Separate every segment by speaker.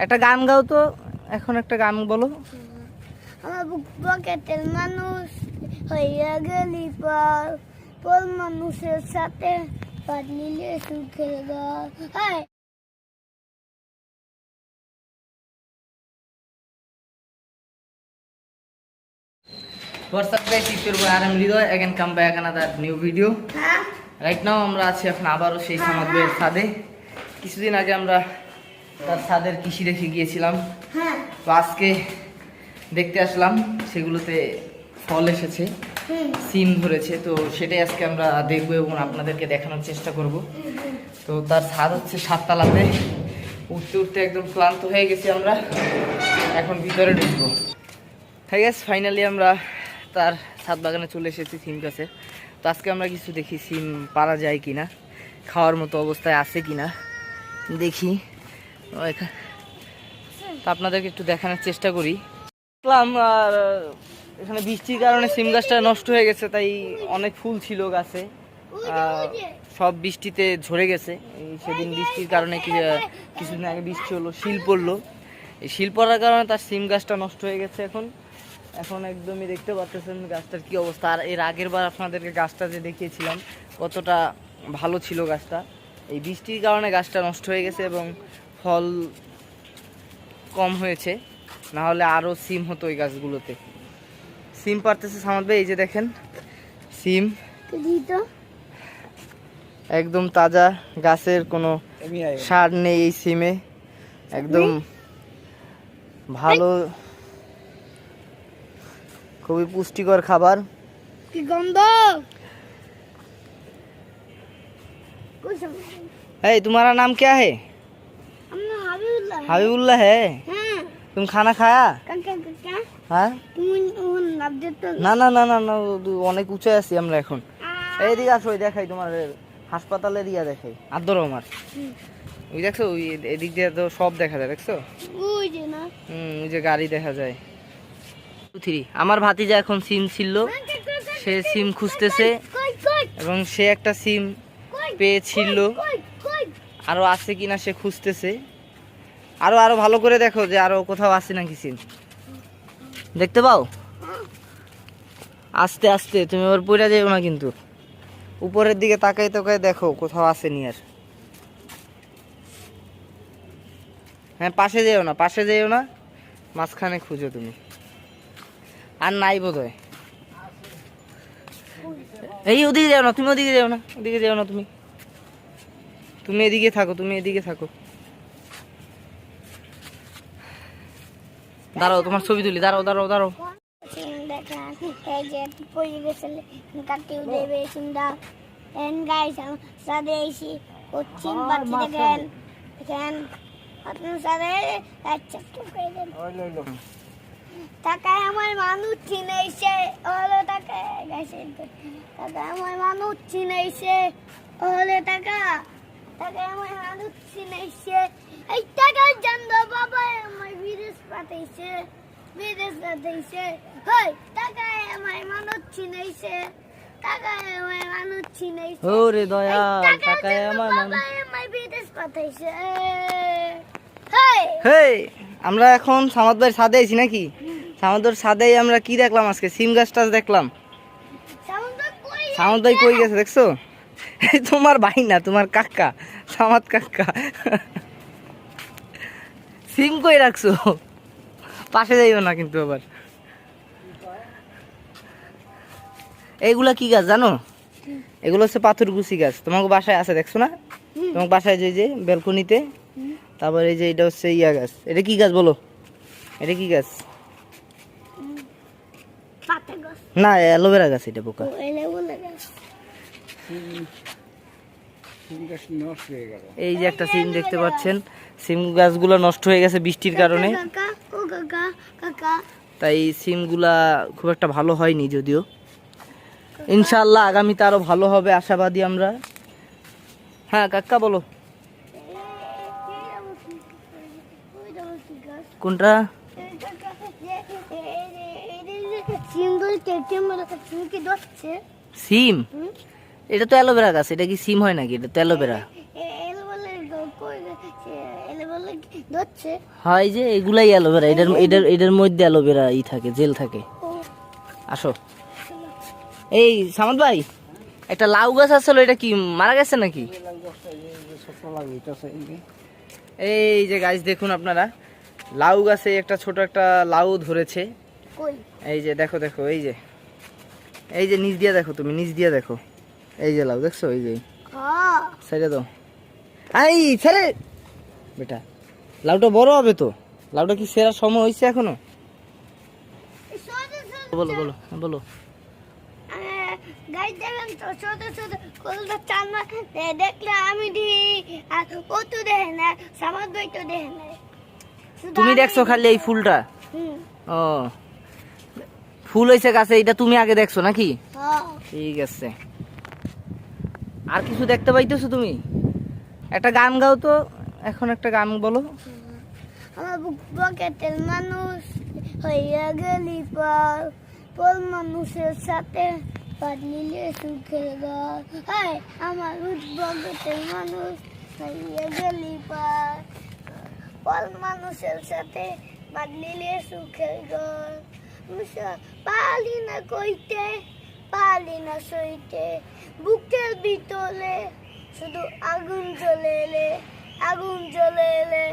Speaker 1: একটা গান গাও তো, এখন একটা গান বলো।
Speaker 2: আমার বুক পকেটের মানুষ হইয়া গেলি পার, পর মানুষের সাথে পারলিলে সুখের গান। হ্যাঁ,
Speaker 1: What's up guys, it's your boy RM Hridoy again come back another new video. Right now আমরা আছি এখন আবারও সেই সামাদ ভাইয়ের ছাদে। কিছুদিন আগে আমরা তার ছাদের কৃষি দেখে গিয়েছিলাম, তো আজকে দেখতে আসলাম সেগুলোতে ফল এসেছে, সিম ধরেছে, তো সেটাই আজকে আমরা দেখবো এবং আপনাদেরকে দেখানোর চেষ্টা করব। তো তার ছাদ হচ্ছে 7 তলাতে, উঠতে উঠতে একদম ক্লান্ত হয়ে গেছি আমরা, এখন ভিতরে ঢুকবো। হ্যাঁ গাইস, ফাইনালি আমরা তার ছাদ বাগানে চলে এসেছি সিম গাছে। তো আজকে আমরা কিছু দেখি সিম পারা যায় কিনা, খাওয়ার মতো অবস্থায় আছে কিনা দেখি। তো আপনাদেরকে একটু দেখানোর চেষ্টা করি। দেখলাম আর এখানে বৃষ্টির কারণে সিম গাছটা নষ্ট হয়ে গেছে, তাই অনেক ফুল ছিল গাছে, সব বৃষ্টিতে ঝরে গেছে। সেদিন বৃষ্টির কারণে কিছুদিন আগে বৃষ্টি হলো, শিল পড়লো, এই শিল পড়ার কারণে তার সিম গাছটা নষ্ট হয়ে গেছে। এখন একদমই দেখতে পাচ্ছেন গাছটার কি অবস্থা। আর এর আগের বার আপনাদেরকে গাছটা যে দেখিয়েছিলাম কতটা ভালো ছিল গাছটা, এই বৃষ্টির কারণে গাছটা নষ্ট হয়ে গেছে এবং ফল কম হয়েছে, না হলে আরও সিম হতো ওই গাছগুলোতে। সিম পারতেছে সামাদ ভাই, এই যে দেখেন সিম একদম তাজা, গাছের কোনো সার নেই এই সিমে, একদম ভালো, খুবই পুষ্টিকর খাবার।
Speaker 2: কি গন্ধ!
Speaker 1: এই तुम्हारा नाम क्या है?
Speaker 2: হাবিবুল্লাহ।
Speaker 1: হাবিবুল্লাহ है?
Speaker 2: হ্যাঁ।
Speaker 1: तुम खाना खाया?
Speaker 2: কাকা কাকা
Speaker 1: হ্যাঁ,
Speaker 2: তুমি ওর নাম দিত
Speaker 1: না না না না না, অনেক উঁচে আছি আমরা এখন। এইদিকে আসো, ওই দেখাই তোমার হাসপাতালের ইয়া দেখাই, আর ধরো আমার ওই দেখছো, ওই এদিক দিয়ে তো সব দেখা যায়, দেখছো?
Speaker 2: ওই যে না,
Speaker 1: ওই যে গাড়ি দেখা যায়। 2 3 আমার ভাতিজা এখন সিম ছিল, সে সিম খুঁজতেছে এবং সে একটা সিম পেয়েছিল, আরো আছে কিনা সে খুঁজতেছে। আরো আরো ভালো করে দেখো যে আরো কোথাও আছে নাকি সিম, দেখতে পাও? আস্তে আস্তে, তুমি ওর পড়ে যাও না কিন্তু, উপরের দিকে তাকাই তাকাই দেখো কোথাও আছে নি। আর হ্যাঁ, পাশে যেও না, পাশে যেও না, মাঝখানে খুঁজো তুমি। আর নাই বোধ হয়, এই ওদিকে যাও না, তুমি ওদিকে যাও না, ওদিকে যাও না, তুমি তুমি এদিকে থাকো, তুমি এদিকে থাকো। দাঁড়াও, তোমার ছবি তুলি, দাঁড়াও দাঁড়াও দাঁড়াও।
Speaker 2: দেখা এই যে পরিবেশ কাটিয়ে দেবে সিন্দা and guys Sade AC coaching বাচ্চা দেখেন দেখেন আপনার সাদে আচ্ছা করে দেন। টাকা আমার মানুষ চিনেছে, ওলে টাকা গাইস, টাকা আমার মানুষ চিনেছে, ওলে টাকা টাকা আমার মানুষ চিনেছে, এই টাকার জন্য বাবা আমার বিদেশ পাঠাইছে, বিদেশ পাঠাইছে। হই টাকা আমার মানুষ চিনেছে, টাকা আমার মানুষ চিনেছে,
Speaker 1: ওরে দয়া, টাকা আমার
Speaker 2: বাবা আমার বিদেশ পাঠাইছে। হই
Speaker 1: হেই, আমরা এখন সামাদ ভাইয়ের ছাদে আছি নাকি? সামাদ ভাইয়ের ছাদেই আমরা কি দেখলাম আজকে? সিম গাছটা দেখলাম। সামাদ ভাই কই গেছে দেখছো? তোমার ভাই না, তোমার কাকা, সামাদ কাকা। সিম কই রাখছো? পাশে যাইও না কিন্তু আবার। এইগুলা কি গাছ জানো? এগুলো হচ্ছে পাথরকুচি গাছ, তোমাকে বাসায় আছে দেখছো না? তোমার বাসায় যে বেলকনিতে, তারপর এই যে এটা হচ্ছে ইয়া গাছ। এটা কি গাছ বলো? এটা কি গাছ? না, অ্যালোভেরা গাছ এটা, বোকা। এই যে একটা সিম দেখতে পাচ্ছেন, সিম গাছগুলো নষ্ট হয়ে গেছে বৃষ্টির কারণে, তাই সিমগুলা খুব একটা ভালো হয়নি, যদিও ইনশাআল্লাহ আগামীতে আরো ভালো হবে, আশাবাদী আমরা। হ্যাঁ কাকা বলো, কোনটা? সিম? এটা তো অ্যালোভেরা গাছ, এটা কি সিম হয় নাকি? এটা তো অ্যালোভেরা।
Speaker 2: ধরছে
Speaker 1: হয় যে এগুলাই অ্যালোভেরা, এটার মধ্যে অ্যালোভেরা থাকে, জেল থাকে।
Speaker 2: ও
Speaker 1: আসো। এই সামাদ ভাই, একটা লাউ গাছ আসলে, এটা কি মারা গেছে নাকি? এই যে গাছ দেখুন আপনারা, লাউ গাছে একটা ছোট একটা লাউ ধরেছে।
Speaker 2: কই
Speaker 1: এই যে দেখো দেখো, এই যে নিচ দিয়ে দেখো, তুমি নিচ দিয়ে দেখো, এই যে লাউ দেখছো, এই যে
Speaker 2: হ্যাঁ
Speaker 1: ছেড়ে দাও, এই ছেড়ে বেটা, লাউটা বড় হবে তো। লাউটা কি সেরার সময় হয়েছে এখনো? বলো বলো বলো।
Speaker 2: গাইড দেখেন তো, ছোট ছোট কলটা চান্না দেখলে আমি দিই, আর ও তো দেখে না, সামাদ ভাই তো দেখে না। শুধু
Speaker 1: তুমি
Speaker 2: আমি
Speaker 1: দেখছো খালি এই ফুলটা?
Speaker 2: হুম,
Speaker 1: ও, ফুল হয়েছে গাছে, এটা তুমি আগে দেখছো নাকি?
Speaker 2: হ্যাঁ।
Speaker 1: ঠিক আছে। আর কিছু দেখতে পাইতেছো তুমি? একটা গান গাও তো, এখন একটা গান বলো।
Speaker 2: আমার বুক পকেটের মানুষ হইয়া গেলি পার, পর মানুষের সাথে পারলিলে সুখের ঘর। হাই আমার বুক পকেটের মানুষ হইয়া গেলি পার, পর মানুষের সাথে পারলিলে সুখের ঘর। পালি না কইতে, পালি না সইতে, বুকের ভিতরে শুধু আগুন জ্বলে এলে, আগুন জ্বলে এলে।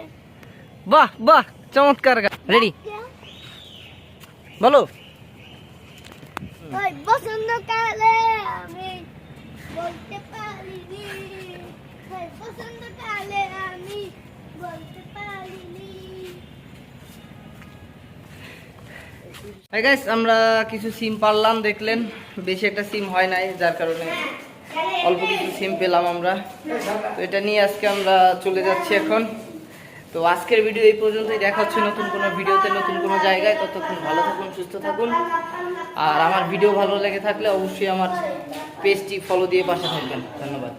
Speaker 1: বাহ বাহ, চমৎকার গান। রেডি, বলো।
Speaker 2: ওই বসন্তকালে আমি বলতে পারিনি, ওই বসন্তকালে আমি বলতে পারিনি।
Speaker 1: হাই গাইস, আমরা কিছু সিম পারলাম, দেখলেন বেশি একটা সিম হয় নাই, যার কারণে অল্প কিছু সিম পেলাম আমরা। তো এটা নিয়ে আজকে আমরা চলে যাচ্ছি এখন। তো আজকের ভিডিও এই পর্যন্তই, দেখা হচ্ছে নতুন কোনো ভিডিওতে, নতুন কোনো জায়গায়। ততক্ষণ ভালো থাকুন, সুস্থ থাকুন। আর আমার ভিডিও ভালো লেগে থাকলে অবশ্যই আমার পেজটি ফলো দিয়ে পাশে থাকবেন। ধন্যবাদ।